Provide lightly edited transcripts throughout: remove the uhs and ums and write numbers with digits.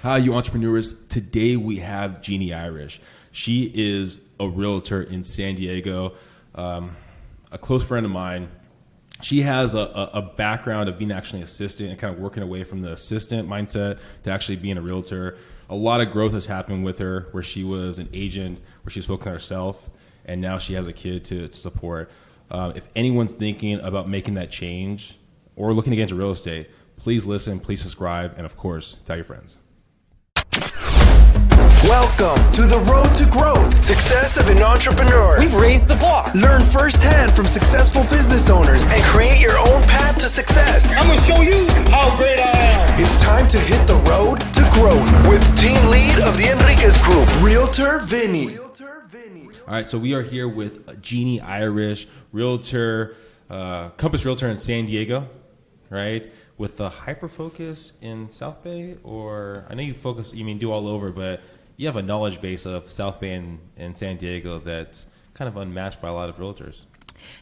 Hi, you entrepreneurs. Today we have Genie Irish. She is a realtor in San Diego, a close friend of mine. She has a background of being actually an assistant and kind of working away from the assistant mindset to actually being a realtor. A lot of growth has happened with her where she was an agent, where she was focused on herself, and now she has a kid to support. If anyone's thinking about making that change or looking to get into real estate, please listen, please subscribe, and of course, tell your friends. Welcome to the road to growth, success of an entrepreneur. We've raised the bar. Learn firsthand from successful business owners and create your own path to success. I'm going to show you how great I am. It's time to hit the road to growth with team lead of the Enriquez Group, Realtor Vinny. All right, so we are here with Genie Irish, realtor, Compass Realtor in San Diego, right? With the hyper focus in South Bay, or I know you do all over, but you have a knowledge base of South Bay and San Diego that's kind of unmatched by a lot of realtors.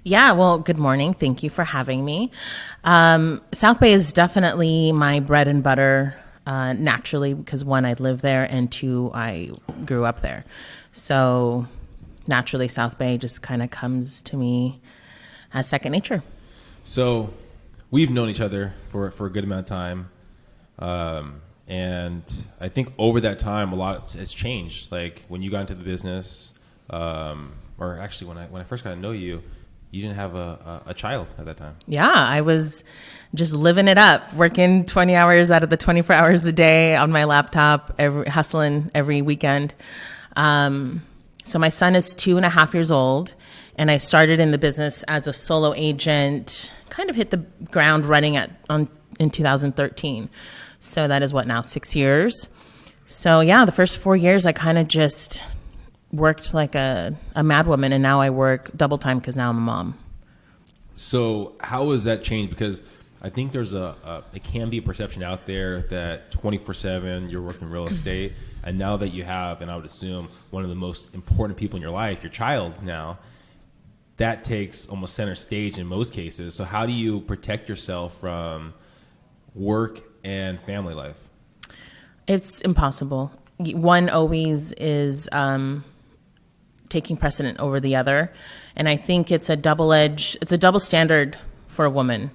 Yeah, well, good morning. Thank you for having me. South Bay is definitely my bread and butter naturally because one, I live there, and two, I grew up there. So naturally, South Bay just kind of comes to me as second nature. So we've known each other for a good amount of time. And I think over that time, a lot has changed. Like when you got into the business, or actually when I first got to know you, you didn't have a child at that time. Yeah, I was just living it up, working 20 hours out of the 24 hours a day on my laptop, hustling every weekend. So my son is 2.5 years old, and I started in the business as a solo agent, kind of hit the ground running in 2013. So that is what now, 6 years. So yeah, the first 4 years I kind of just worked like a madwoman, and now I work double time because now I'm a mom. So how has that changed? Because I think there's it can be a perception out there that 24/7 you're working real estate, and now that you have, and I would assume one of the most important people in your life, your child now, that takes almost center stage in most cases. So how do you protect yourself from work and family life? It's impossible. One always is taking precedent over the other. And I think it's a double standard for a woman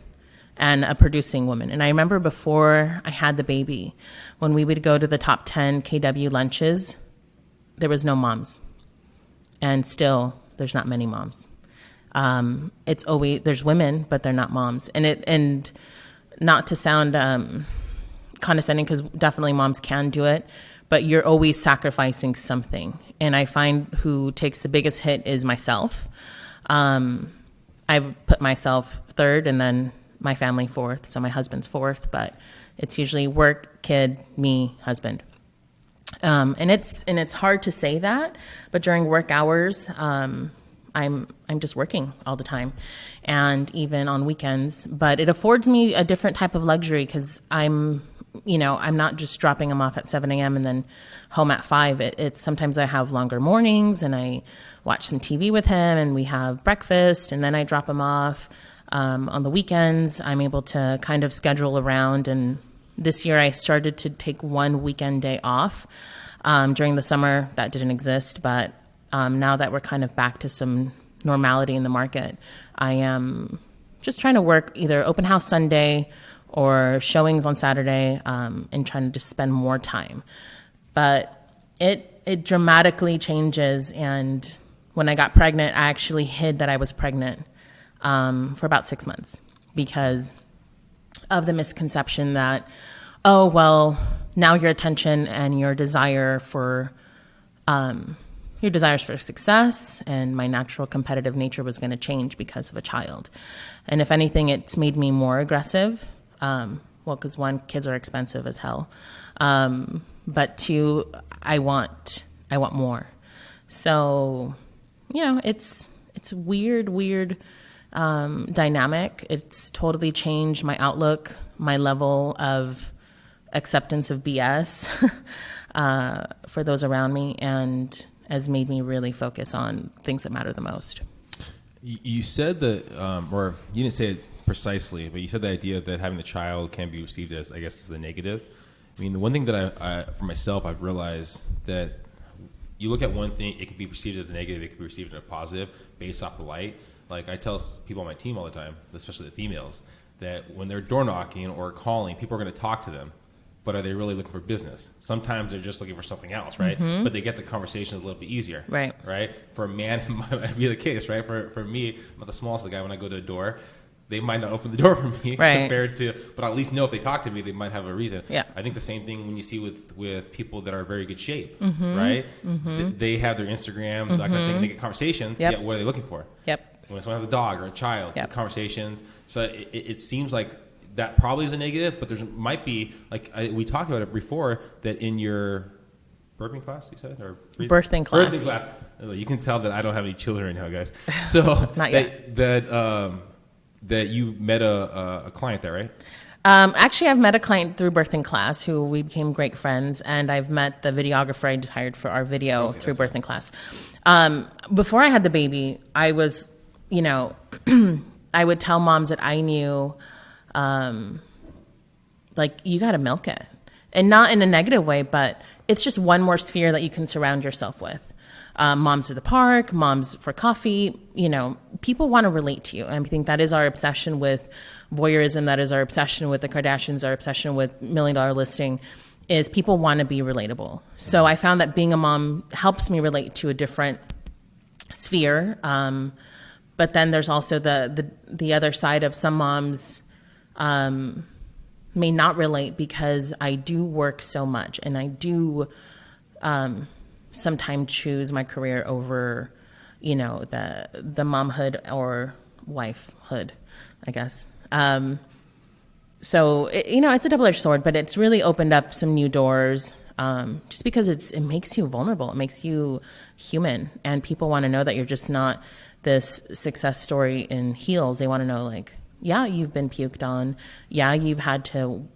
and a producing woman. And I remember before I had the baby, when we would go to the top 10 KW lunches, there was no moms. And still, there's not many moms. It's always, there's women, but they're not moms. And not to sound condescending, because definitely moms can do it, but you're always sacrificing something. And I find who takes the biggest hit is myself. I've put myself third and then my family fourth. So my husband's fourth, but it's usually work, kid, me, husband. And it's hard to say that, but during work hours, I'm just working all the time, and even on weekends. But it affords me a different type of luxury because I'm not just dropping him off at 7 a.m. and then home at 5. It's sometimes I have longer mornings and I watch some TV with him and we have breakfast and then I drop him off. On the weekends, I'm able to kind of schedule around. And this year I started to take one weekend day off. During the summer, that didn't exist, but now that we're kind of back to some normality in the market, I am just trying to work either open house Sunday or showings on Saturday, and trying to just spend more time. But it dramatically changes. And when I got pregnant, I actually hid that I was pregnant for about 6 months because of the misconception that, oh, well, now your attention and your desires for success and my natural competitive nature was going to change because of a child. And if anything, it's made me more aggressive. Because one, kids are expensive as hell. But two, I want more. So, it's a weird dynamic. It's totally changed my outlook, my level of acceptance of BS for those around me, and has made me really focus on things that matter the most. You said that, or you didn't say it precisely, but you said the idea that having a child can be received as, I guess, as a negative. I mean, the one thing that I for myself, I've realized that you look at one thing, it can be perceived as a negative, it can be perceived as a positive based off the light. Like I tell people on my team all the time, especially the females, that when they're door knocking or calling, people are going to talk to them. But are they really looking for business? Sometimes they're just looking for something else, right? But they get the conversation a little bit easier, right? For a man, it might be the case, right? For me, I'm not the smallest guy. When I go to a door, they might not open the door for me compared to, but I'll at least know if they talk to me, they might have a reason. Yeah. I think the same thing when you see with people that are in very good shape, right? They have their Instagram, that kind of thing, and they get conversations. Yep. What are they looking for? Yep. When someone has a dog or a child, yep. conversations. So it seems like that probably is a negative, but there might be, like we talked about it before, that in your birthing class, you said? Or birthing class. Birthing class. You can tell that I don't have any children right now, guys. So not yet. That you met a client there, right? Actually, I've met a client through birthing class who we became great friends, and I've met the videographer I just hired for our video through birthing class. Before I had the baby, I was, I would tell moms that I knew, like, you got to milk it. And not in a negative way, but it's just one more sphere that you can surround yourself with. Moms at the park, moms for coffee, people want to relate to you. And I think that is our obsession with voyeurism. That is our obsession with the Kardashians, our obsession with $1 Million Listing, is people want to be relatable. So I found that being a mom helps me relate to a different sphere. But then there's also the other side of some moms may not relate because I do work so much, and I do sometimes choose my career over, the momhood or wifehood, I guess. So it's a double-edged sword, but it's really opened up some new doors. Just because it makes you vulnerable, it makes you human, and people want to know that you're just not this success story in heels. They want to know, like, yeah, you've been puked on, yeah, you've had to,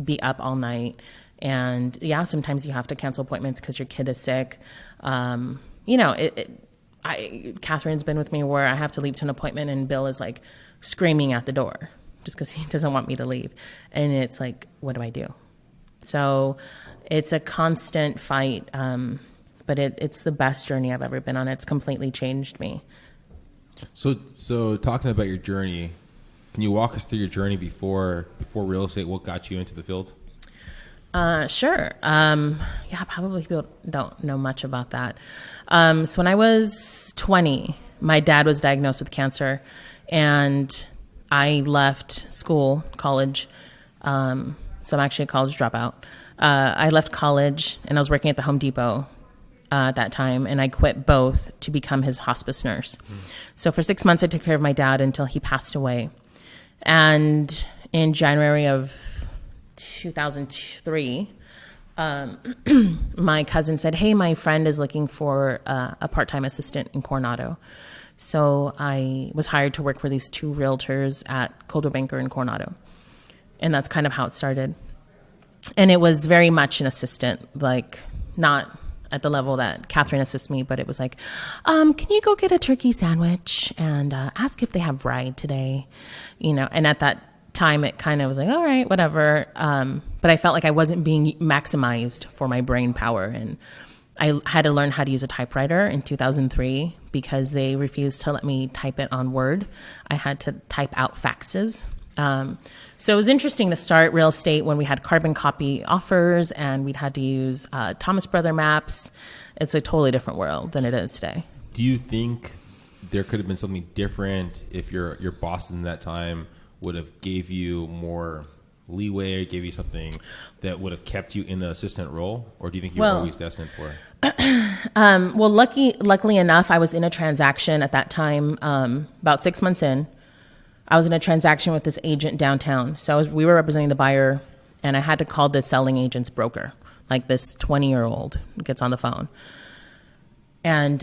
be up all night. And yeah, sometimes you have to cancel appointments because your kid is sick. Catherine's been with me where I have to leave to an appointment and Bill is like screaming at the door just because he doesn't want me to leave. And it's like, what do I do? So it's a constant fight. But it's the best journey I've ever been on. It's completely changed me. So talking about your journey, can you walk us through your journey before real estate? What got you into the field? Sure. Probably people don't know much about that. So when I was 20, my dad was diagnosed with cancer, and I left college. So I'm actually a college dropout. I left college and I was working at the Home Depot at that time, and I quit both to become his hospice nurse. So for 6 months, I took care of my dad until he passed away. And in January of 2003, my cousin said, hey, my friend is looking for a part-time assistant in Coronado. So I was hired to work for these two realtors at Coldwell Banker in Coronado. And that's kind of how it started. And it was very much an assistant, like not at the level that Catherine assists me, but it was like, can you go get a turkey sandwich and ask if they have ride today? And at that time it kind of was like, all right, whatever. But I felt like I wasn't being maximized for my brain power. And I had to learn how to use a typewriter in 2003 because they refused to let me type it on Word. I had to type out faxes. So it was interesting to start real estate when we had carbon copy offers and we'd had to use Thomas Brother maps. It's a totally different world than it is today. Do you think there could have been something different if your bosses in that time would have gave you more leeway or gave you something that would have kept you in the assistant role? Or do you think you were always destined for it? Well, luckily enough, I was in a transaction at that time, about 6 months in. I was in a transaction with this agent downtown. So we were representing the buyer, and I had to call the selling agent's broker, like this 20-year-old gets on the phone. And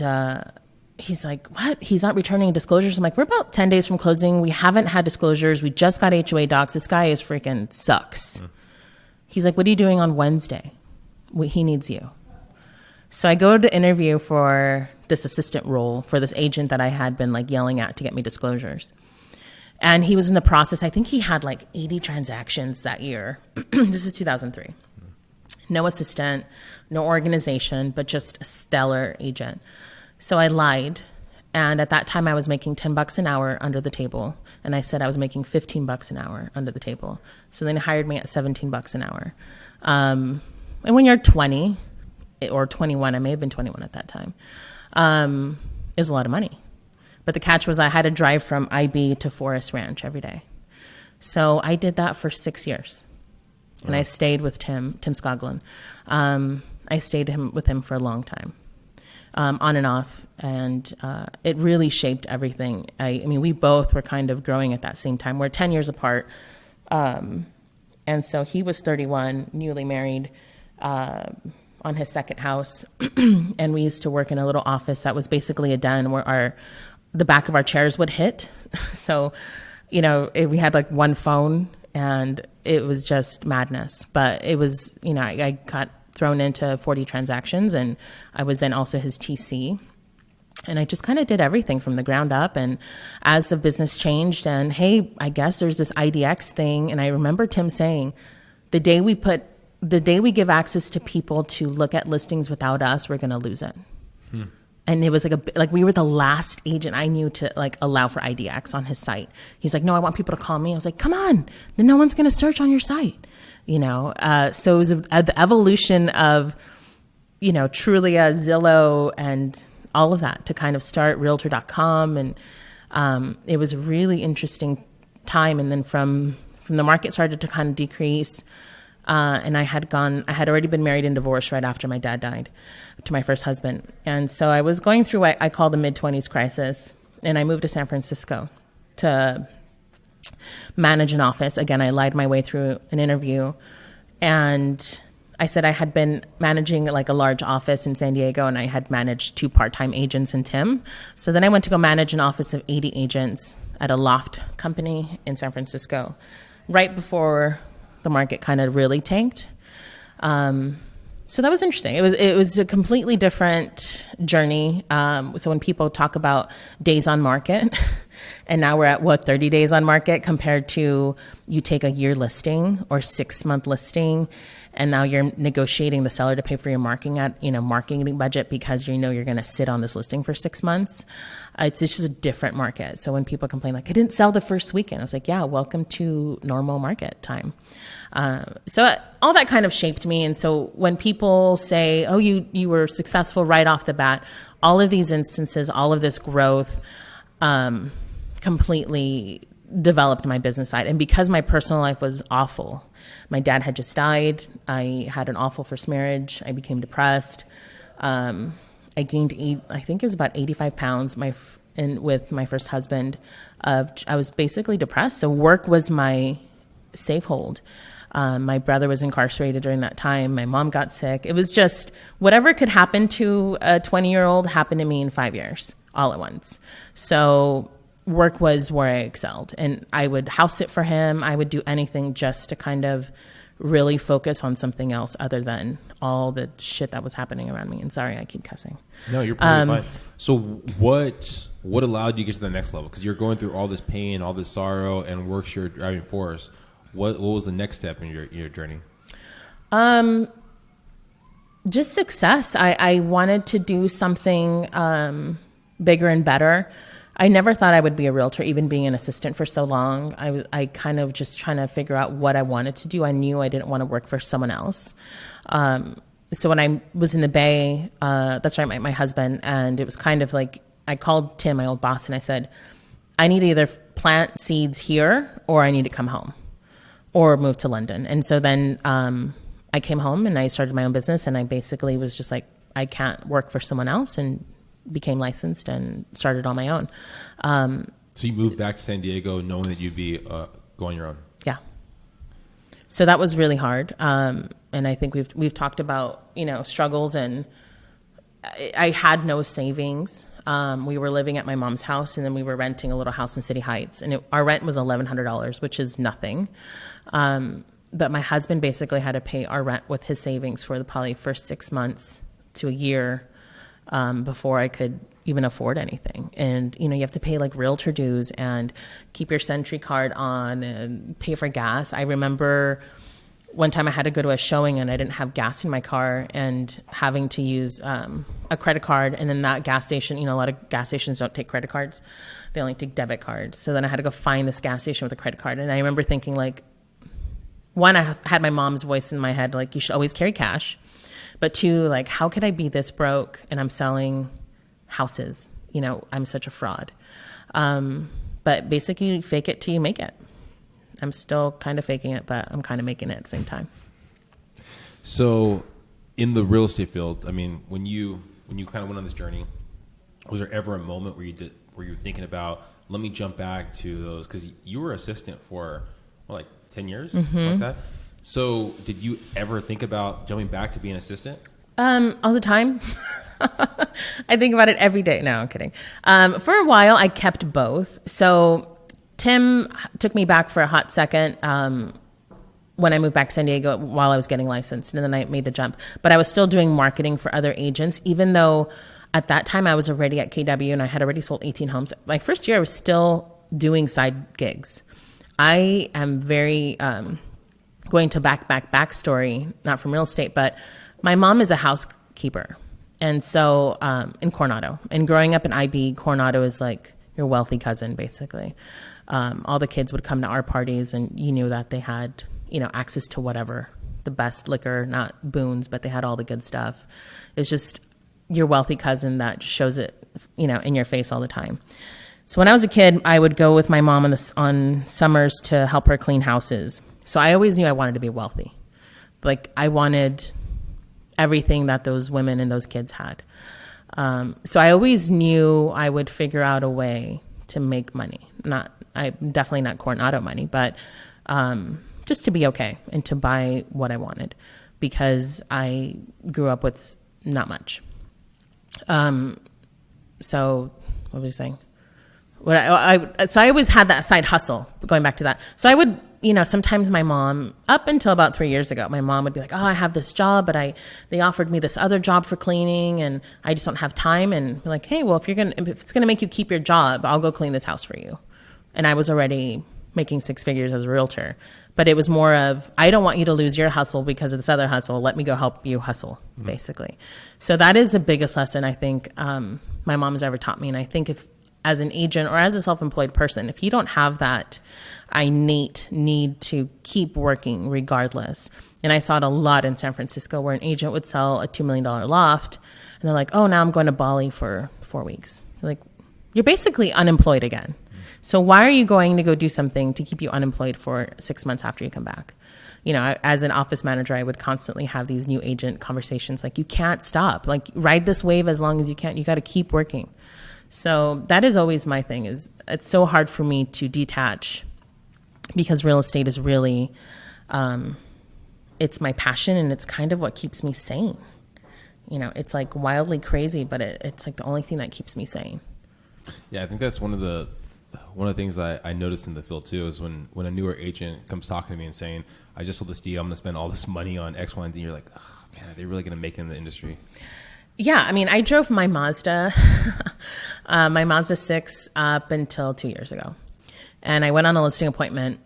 he's like, what? He's not returning disclosures? I'm like, we're about 10 days from closing. We haven't had disclosures. We just got HOA docs. This guy is freaking sucks. He's like, what are you doing on Wednesday? He needs you. So I go to interview for this assistant role for this agent that I had been like yelling at to get me disclosures. And he was in the process. I think he had like 80 transactions that year. This is 2003. No assistant, no organization, but just a stellar agent. So I lied. And at that time I was making $10 an hour under the table. And I said I was making $15 an hour under the table. So then they hired me at $17 an hour. And when you're 20 or 21, I may have been 21 at that time, it was a lot of money. But the catch was I had to drive from IB to Forest Ranch every day. So I did that for 6 years. And I stayed with Tim Skoglund. I stayed with him for a long time, on and off. And it really shaped everything. I mean, we both were kind of growing at that same time. We're 10 years apart. And so he was 31, newly married, on his second house. And we used to work in a little office that was basically a den where the back of our chairs would hit. So, we had like one phone, and it was just madness. But it was, I got thrown into 40 transactions, and I was then also his TC. And I just kind of did everything from the ground up. And as the business changed, and hey, I guess there's this IDX thing. And I remember Tim saying, the day we give access to people to look at listings without us, we're going to lose it. And it was like we were the last agent I knew to like allow for IDX on his site. He's like, no, I want people to call me. I was like, come on, then no one's going to search on your site, So it was the evolution of, Trulia, Zillow, and all of that to kind of start Realtor.com, and it was a really interesting time. And then from the market started to kind of decrease. And I had already been married and divorced right after my dad died to my first husband. And so I was going through what I call the mid-20s crisis, and I moved to San Francisco to manage an office. Again, I lied my way through an interview, and I said I had been managing like a large office in San Diego, and I had managed 2 part-time agents and Tim. So then I went to go manage an office of 80 agents at a loft company in San Francisco right before the market kind of really tanked. So that was interesting. It was a completely different journey. So when people talk about days on market, and now we're at 30 days on market compared to you take a year listing or 6-month listing, and now you're negotiating the seller to pay for your marketing budget because you're going to sit on this listing for 6 months. It's just a different market. So when people complain like, I didn't sell the first weekend, I was like, yeah, welcome to normal market time. So all that kind of shaped me. And so when people say, oh, you were successful right off the bat, all of these instances, all of this growth, completely developed my business side. And because my personal life was awful, my dad had just died. I had an awful first marriage. I became depressed. I gained, I think it was about 85 pounds with my first husband. I was basically depressed. So work was my safe hold. My brother was incarcerated during that time. My mom got sick. It was just whatever could happen to a 20-year-old happened to me in 5 years, all at once. So work was where I excelled, and I would house sit for him. I would do anything just to kind of really focus on something else other than all the shit that was happening around me. And sorry, I keep cussing. No, you're probably fine. So what allowed you to get to the next level? Because you're going through all this pain, all this sorrow, and work's your driving force. What was the next step in your journey? Just success. I wanted to do something bigger and better. I never thought I would be a realtor, even being an assistant for so long. I kind of just trying to figure out what I wanted to do. I knew I didn't want to work for someone else. So when I was in the Bay, that's right, my husband, and it was kind of like, I called Tim, my old boss, and I said, I need to either plant seeds here or I need to come home or move to London. And so then I came home and I started my own business, and I basically was just like, I can't work for someone else, and became licensed and started on my own. So you moved back to San Diego knowing that you'd be going your own? Yeah. So that was really hard. And I think we've talked about, struggles, and I had no savings. We were living at my mom's house, and then we were renting a little house in City Heights, and our rent was $1,100, which is nothing. But my husband basically had to pay our rent with his savings for the probably first 6 months to a year before I could even afford anything. And, you have to pay like realtor dues and keep your Sentry card on and pay for gas. I remember one time I had to go to a showing and I didn't have gas in my car and having to use a credit card. And then that gas station, a lot of gas stations don't take credit cards. They only take debit cards. So then I had to go find this gas station with a credit card. And I remember thinking like, one, I had my mom's voice in my head, like, you should always carry cash. But two, like, how could I be this broke and I'm selling houses? I'm such a fraud. But basically fake it till you make it. I'm still kind of faking it, but I'm kind of making it at the same time. So in the real estate field, I mean, when you kind of went on this journey, was there ever a moment where you were thinking about, let me jump back to those, because you were assistant for like 10 years, like that. So did you ever think about jumping back to being an assistant? All the time. I think about it every day. No, I'm kidding. For a while I kept both. So Tim took me back for a hot second when I moved back to San Diego while I was getting licensed, and then I made the jump. But I was still doing marketing for other agents, even though at that time I was already at KW and I had already sold 18 homes. My first year I was still doing side gigs. I am very going to backstory, not from real estate, but my mom is a housekeeper. And so in Coronado, and growing up in IB, Coronado is like your wealthy cousin, basically. All the kids would come to our parties and you knew that they had, access to whatever, the best liquor, not boons, but they had all the good stuff. It's just your wealthy cousin that shows it, in your face all the time. So when I was a kid, I would go with my mom on summers to help her clean houses. So I always knew I wanted to be wealthy. Like I wanted everything that those women and those kids had. So I always knew I would figure out a way to make money. Definitely not Coronado money, but just to be okay and to buy what I wanted, because I grew up with not much. So what was I saying? So I always had that side hustle, going back to that. So I would, sometimes my mom, up until about 3 years ago, my mom would be like, oh, I have this job, but they offered me this other job for cleaning and I just don't have time. And be like, hey, well, if it's going to make you keep your job, I'll go clean this house for you. And I was already making 6 figures as a realtor, but it was more of, I don't want you to lose your hustle because of this other hustle. Let me go help you hustle, basically. So that is the biggest lesson I think my mom has ever taught me. And I think if, as an agent or as a self-employed person, if you don't have that innate need to keep working regardless, and I saw it a lot in San Francisco where an agent would sell a $2 million loft and they're like, oh, now I'm going to Bali for 4 weeks. You're like, you're basically unemployed again. So why are you going to go do something to keep you unemployed for 6 months after you come back? As an office manager, I would constantly have these new agent conversations. Like, you can't stop. Like, ride this wave as long as you can. You got to keep working. So that is always my thing. Is it's so hard for me to detach, because real estate is really, it's my passion and it's kind of what keeps me sane. It's like wildly crazy, but it's like the only thing that keeps me sane. Yeah, I think that's one of the things I noticed in the field too, is when a newer agent comes talking to me and saying, I just sold this deal, I'm going to spend all this money on X, Y, and Z. You're like, oh, man, are they really going to make it in the industry? Yeah, I mean, I drove my Mazda, my Mazda 6 up until 2 years ago. And I went on a listing appointment,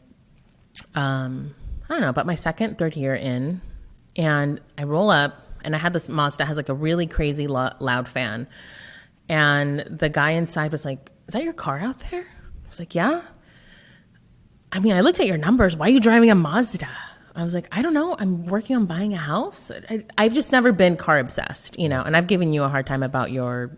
I don't know, about my third year in. And I roll up, and I had this Mazda, has like a really crazy loud fan. And the guy inside was like, is that your car out there? I was like, yeah. I mean, I looked at your numbers. Why are you driving a Mazda? I was like, I don't know. I'm working on buying a house. I've just never been car obsessed, and I've given you a hard time about your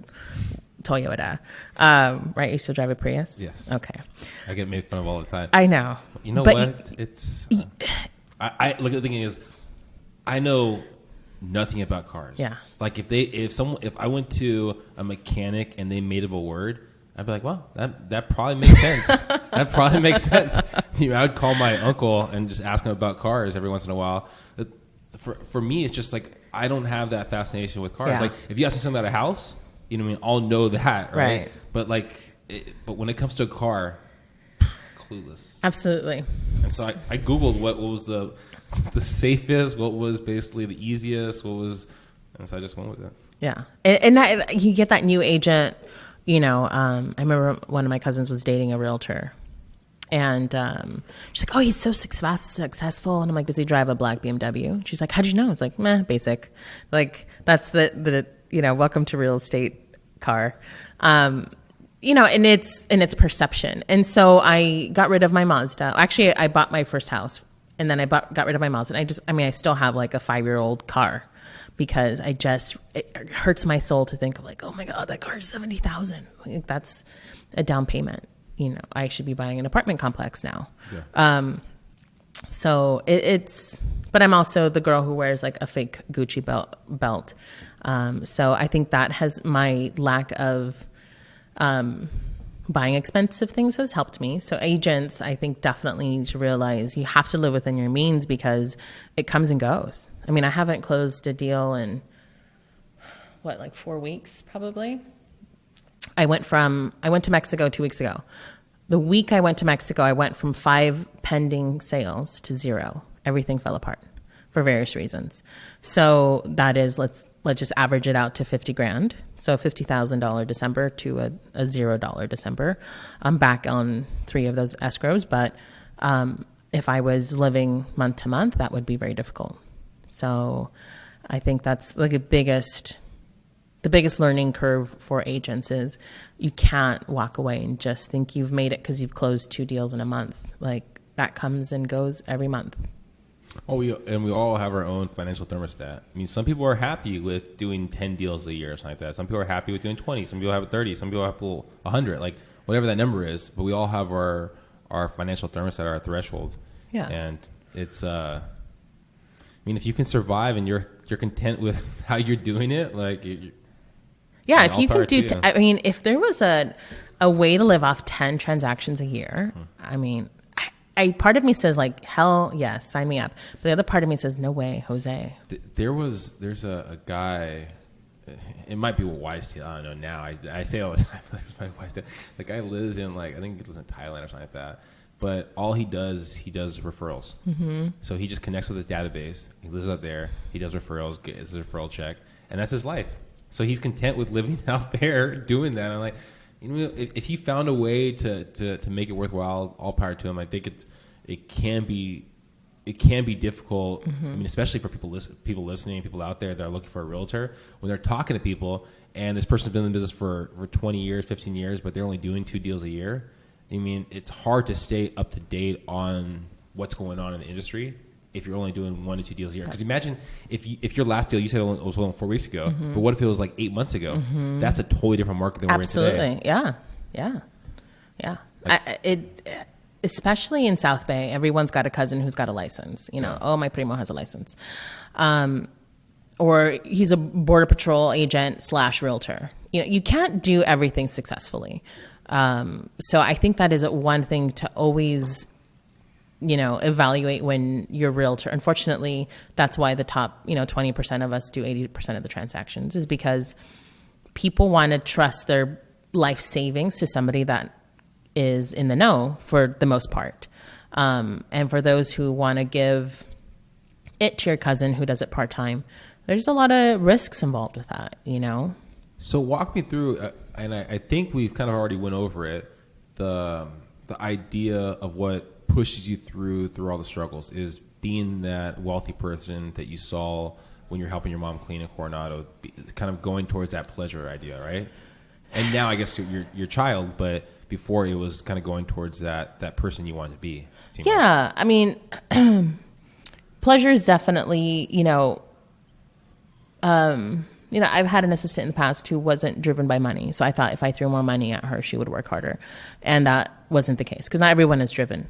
Toyota, right? You still drive a Prius? Yes. Okay. I get made fun of all the time. I know. You know what? It's, I look at the thing is, I know nothing about cars. Yeah. Like if I went to a mechanic and they made up a word, I'd be like, well, that probably makes sense. That probably makes sense. I would call my uncle and just ask him about cars every once in a while. For me, it's just like, I don't have that fascination with cars. Yeah. Like, if you ask me something about a house, what I mean, I'll know that, right? But but when it comes to a car, clueless. Absolutely. And so I Googled what was the safest, what was basically the easiest, what was, And so I just went with it. Yeah. And that, you get that new agent, you know, I remember one of my cousins was dating a realtor. And she's like, oh, he's so successful. And I'm like, does he drive a black BMW? She's like, how'd you know? It's like, meh, basic. Like, that's the you know, welcome to real estate car. You know, and it's perception. And so I got rid of my Mazda. Actually, I bought my first house, and then got rid of my Mazda. And I still have like a 5-year-old car, because it hurts my soul to think of like, oh my God, that car is $70,000. Like, that's a down payment. You know, I should be buying an apartment complex now. Yeah. So but I'm also the girl who wears like a fake Gucci belt. So I think that has my lack of buying expensive things has helped me. So agents, I think, definitely need to realize you have to live within your means, because it comes and goes. I mean, I haven't closed a deal in like 4 weeks, probably. I went to Mexico 2 weeks ago. The week I went to Mexico, I went from 5 pending sales to 0. Everything fell apart for various reasons. So that is, let's just average it out to $50,000. So a $50,000 December to a $0 December. I'm back on 3 of those escrows, but if I was living month to month, that would be very difficult. So I think that's like the biggest learning curve for agents is you can't walk away and just think you've made it because you've closed 2 deals in a month. Like, that comes and goes every month. Oh, we all have our own financial thermostat. I mean, some people are happy with doing 10 deals a year or something like that. Some people are happy with doing 20. Some people have 30. Some people have 100. Like, whatever that number is. But we all have our financial thermostat, our threshold. Yeah. And it's, I mean, if you can survive and you're content with how you're doing it, like, yeah, if you can do, I mean, if there was a way to live off 10 transactions a year, I mean, part of me says like, hell yes, sign me up. But the other part of me says, no way, Jose. There's a guy, it might be wise to, I don't know now. I say all the time, the guy lives in I think he lives in Thailand or something like that. But all he does referrals. Mm-hmm. So he just connects with his database. He lives out there. He does referrals, gets his referral check, and that's his life. So he's content with living out there, doing that. I'm like, you know, if he found a way to make it worthwhile, all power to him. I think it can be difficult. Mm-hmm. I mean, especially for people listening, people out there that are looking for a realtor, when they're talking to people and this person's been in the business for 20 years, 15 years, but they're only doing 2 deals a year. I mean, it's hard to stay up to date on what's going on in the industry if you're only doing 1 to 2 deals a year. Because imagine if your last deal, you said it was only 4 weeks ago, mm-hmm. but what if it was like 8 months ago? Mm-hmm. That's a totally different market than we're in today. Yeah. Especially in South Bay, everyone's got a cousin who's got a license. You know, oh, my primo has a license. Or he's a border patrol agent / realtor. You know, you can't do everything successfully. So I think that is one thing to always, you know, evaluate when you're a realtor. Unfortunately, that's why the top, 20% of us do 80% of the transactions, is because people want to trust their life savings to somebody that is in the know for the most part. And for those who want to give it to your cousin who does it part-time, there's a lot of risks involved with that, you know? So walk me through, and I think we've kind of already went over it, the idea of what pushes you through all the struggles is being that wealthy person that you saw when you're helping your mom clean in Coronado, kind of going towards that pleasure idea, right? And now I guess you're your child, but before it was kind of going towards that person you wanted to be. Yeah, I mean, pleasure is definitely, I've had an assistant in the past who wasn't driven by money. So I thought if I threw more money at her, she would work harder. And that wasn't the case, because not everyone is driven.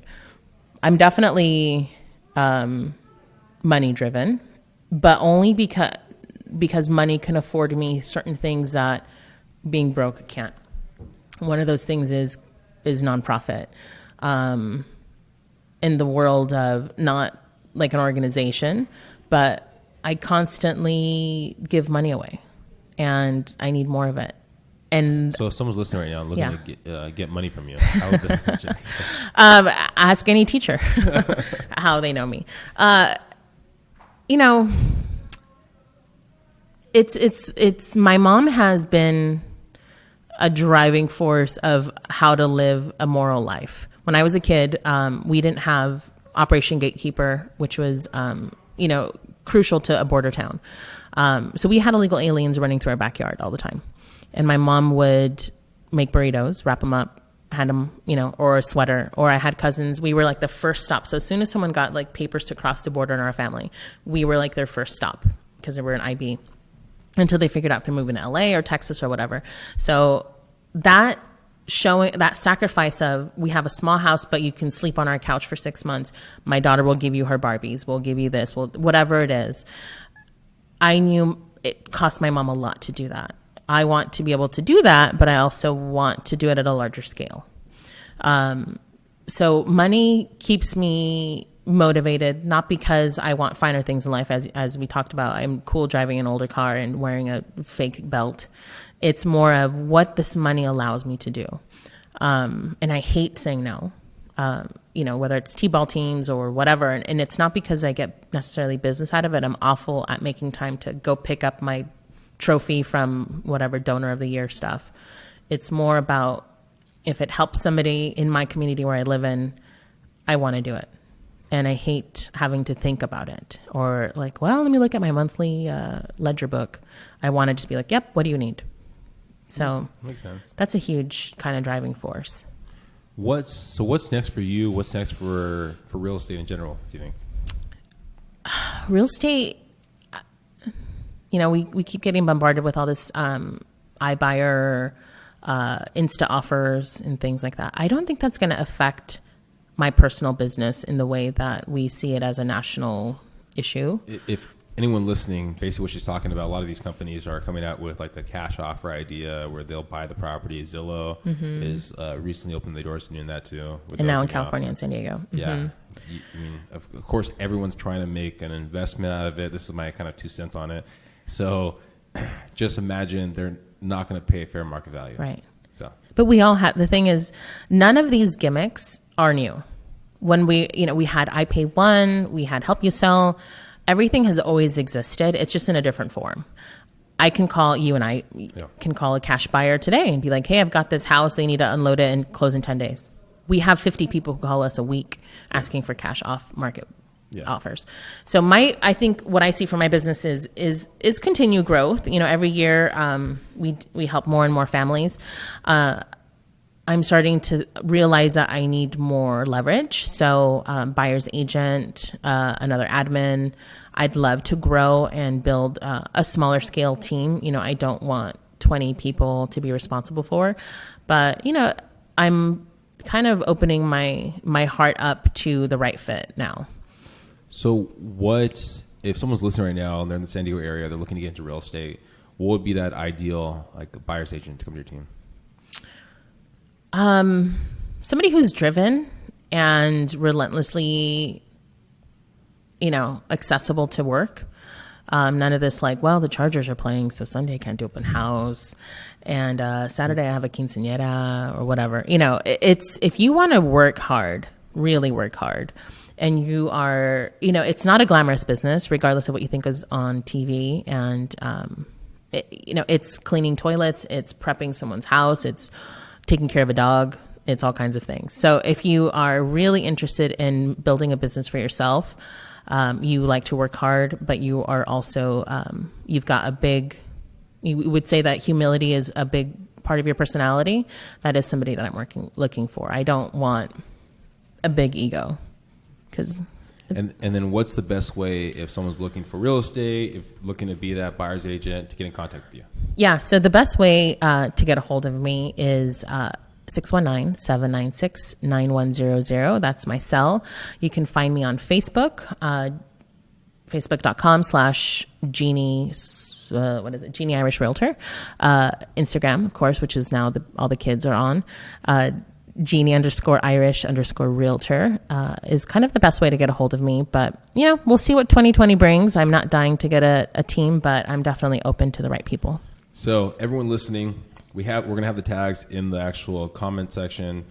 I'm definitely money driven, but only because money can afford me certain things that being broke can't. One of those things is nonprofit. In the world of not like an organization, but I constantly give money away, and I need more of it. And so if someone's listening right now and looking to get money from you, ask any teacher how they know me. It's my mom has been a driving force of how to live a moral life. When I was a kid, we didn't have Operation Gatekeeper, which was, crucial to a border town. So we had illegal aliens running through our backyard all the time. And my mom would make burritos, wrap them up, hand them, or a sweater. Or I had cousins. We were like the first stop. So as soon as someone got like papers to cross the border in our family, we were like their first stop because they were an IB until they figured out they're moving to LA or Texas or whatever. So that sacrifice of, we have a small house, but you can sleep on our couch for 6 months. My daughter will give you her Barbies. We'll give you this. Whatever it is. I knew it cost my mom a lot to do that. I want to be able to do that, but I also want to do it at a larger scale. So money keeps me motivated, not because I want finer things in life. As we talked about, I'm cool driving an older car and wearing a fake belt. It's more of what this money allows me to do. And I hate saying no, whether it's T-ball teams or whatever. And it's not because I get necessarily business out of it. I'm awful at making time to go pick up my trophy from whatever donor of the year stuff. It's more about, if it helps somebody in my community where I live in, I want to do it. And I hate having to think about it or like, well, let me look at my monthly ledger book. I want to just be like, yep, what do you need? So makes sense. That's a huge kind of driving force. What's next for you? What's next for real estate in general, do you think? Real estate, we keep getting bombarded with all this iBuyer, Insta offers and things like that. I don't think that's going to affect my personal business in the way that we see it as a national issue. If anyone listening, basically what she's talking about, a lot of these companies are coming out with like the cash offer idea where they'll buy the property. Zillow is recently opened the doors to doing that too. And now in California and San Diego. Yeah. I mean, of course, everyone's trying to make an investment out of it. This is my kind of 2 cents on it. So just imagine they're not going to pay fair market value. Right. So, but we all have, the thing is, none of these gimmicks are new. When we had I Pay One, we had Help You Sell. Everything has always existed. It's just in a different form. I can call you and I can call a cash buyer today and be like, hey, I've got this house. They need to unload it and close in 10 days. We have 50 people who call us a week asking for cash off market offers. So I think what I see for my business is continued growth. Every year we help more and more families. I'm starting to realize that I need more leverage. So buyer's agent, another admin. I'd love to grow and build a smaller scale team. I don't want 20 people to be responsible for, but I'm kind of opening my heart up to the right fit now. So what, if someone's listening right now and they're in the San Diego area, they're looking to get into real estate, what would be that ideal like buyer's agent to come to your team? Somebody who's driven and relentlessly, accessible to work. None of this like, well, the Chargers are playing, so Sunday I can't do open house, and Saturday I have a quinceañera or whatever. It's, if you want to work hard, really work hard, and you are, it's not a glamorous business, regardless of what you think is on TV, and it's cleaning toilets, it's prepping someone's house, it's taking care of a dog, it's all kinds of things. So if you are really interested in building a business for yourself, you like to work hard, but you are also, you've got you would say that humility is a big part of your personality. That is somebody that I'm looking for. I don't want a big ego. And then what's the best way if someone's looking for real estate, if looking to be that buyer's agent, to get in contact with you? Yeah, so the best way to get a hold of me is 619-796-9100. That's my cell. You can find me on Facebook, facebook.com/Genie, Genie Irish Realtor. Instagram, of course, which is now all the kids are on. Genie_Irish_Realtor is kind of the best way to get a hold of me. But, we'll see what 2020 brings. I'm not dying to get a team, but I'm definitely open to the right people. So everyone listening, we're going to have the tags in the actual comment section.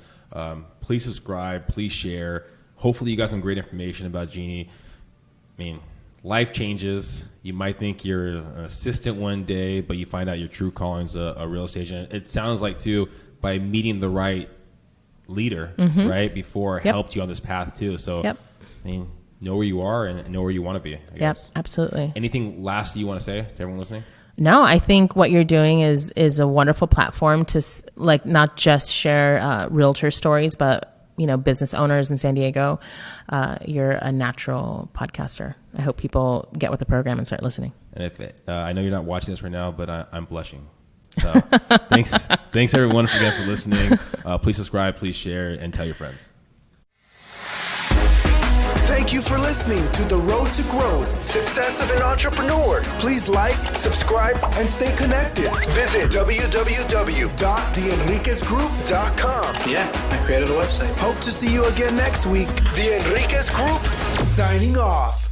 Please subscribe. Please share. Hopefully you got some great information about Genie. I mean, life changes. You might think you're an assistant one day, but you find out your true calling is a real estate agent. It sounds like, too, by meeting the right leader, right, before helped you on this path, too. So, I mean, know where you are and know where you want to be, I guess. Absolutely. Anything last you want to say to everyone listening? No, I think what you're doing is a wonderful platform to like not just share realtor stories, but business owners in San Diego. You're a natural podcaster. I hope people get with the program and start listening. And if I know you're not watching this right now, but I'm blushing. So thanks everyone again for listening. Please subscribe, please share, and tell your friends. Thank you for listening to The Road to Growth, Success of an Entrepreneur. Please like, subscribe, and stay connected. Visit www.theenriquezgroup.com. Yeah, I created a website. Hope to see you again next week. The Enriquez Group, signing off.